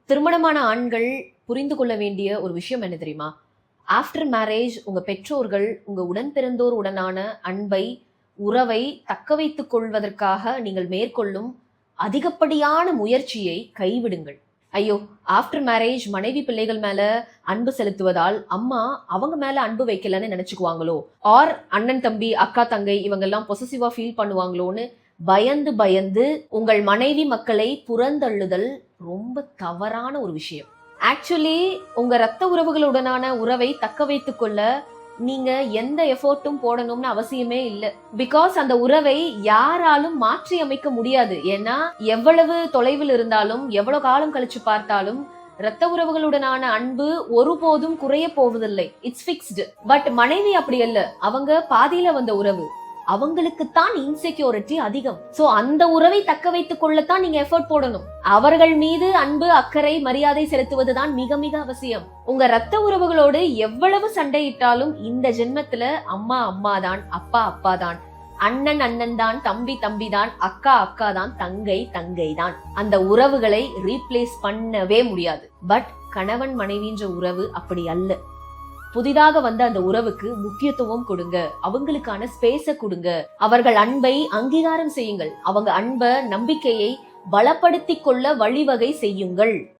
திருமணமான ஆண்கள் புரிந்து கொள்ள வேண்டிய ஒரு விஷயம் என்ன தெரியுமா? ஆஃப்டர் மேரேஜ் உங்க பெற்றோர்கள் உங்க உடன் பிறந்தோர் உடனான அன்பை, உறவை தக்க வைத்துக் கொள்வதற்காக நீங்கள் மேற்கொள்ளும் அதிகப்படியான முயற்சியை கைவிடுங்கள். ஐயோ! ஆஃப்டர் மேரேஜ் மனைவி பிள்ளைகள் மேல அன்பு செலுத்துவதால் அம்மா அவங்க மேல அன்பு வைக்கலன்னு நினைச்சுக்குவாங்களோ, ஆர் அண்ணன் தம்பி, அக்கா தங்கை இவங்கெல்லாம் பொசசிவா ஃபீல் பண்ணுவாங்களோன்னு பயந்து பயந்து உங்கள் மனைவி மக்களை புறந்தள்ளுதல் ரொம்ப தவறான ஒரு விஷயம். ஆக்சுவலி உங்க ரத்த உறவுகளுடனான உறவை தக்க வைத்துக் கொள்ள நீங்க எந்த எஃபோர்ட்டும் போடணும்னு அவசியமே இல்லை. பிகாஸ் அந்த உறவை யாராலும் மாற்றி அமைக்க முடியாது. ஏன்னா எவ்வளவு தொலைவில் இருந்தாலும் எவ்வளவு காலம் கழிச்சு பார்த்தாலும் ரத்த உறவுகளுடனான அன்பு ஒருபோதும் குறைய போவதில்லை. It's fixed. பட் மனைவி அப்படி அல்ல. அவங்க பாதியில வந்த உறவு. அவங்களுக்குத்தான் இன்செக்யூரிட்டி அதிகம். சோ அந்த உறவை தக்க வைத்துக் கொள்ளத்தான் நீங்க எஃபர்ட் போடணும். அவர்கள் மீது அன்பு, அக்கறை, மரியாதை செலுத்துவதுதான் மிக மிக அவசியம். உங்க ரத்த உறவுகளோடு எவ்வளவு சண்டையிட்டாலும் இந்த ஜென்மத்துல அம்மா அம்மா தான், அப்பா அப்பா தான், அண்ணன் அண்ணன் தான், தம்பி தம்பி தான், அக்கா அக்கா தான், தங்கை தங்கை தான். அந்த உறவுகளை ரீப்ளேஸ் பண்ணவே முடியாது. பட் கணவன் மனைவின்ற உறவு அப்படி அல்ல. புதிதாக வந்த அந்த உறவுக்கு முக்கியத்துவம் கொடுங்க. அவங்களுக்கான ஸ்பேஸ கொடுங்க. அவர்கள் அன்பை அங்கீகாரம் செய்யுங்கள். அவங்க அன்பை, நம்பிக்கையை பலப்படுத்திக் கொள்ள வழிவகை செய்யுங்கள்.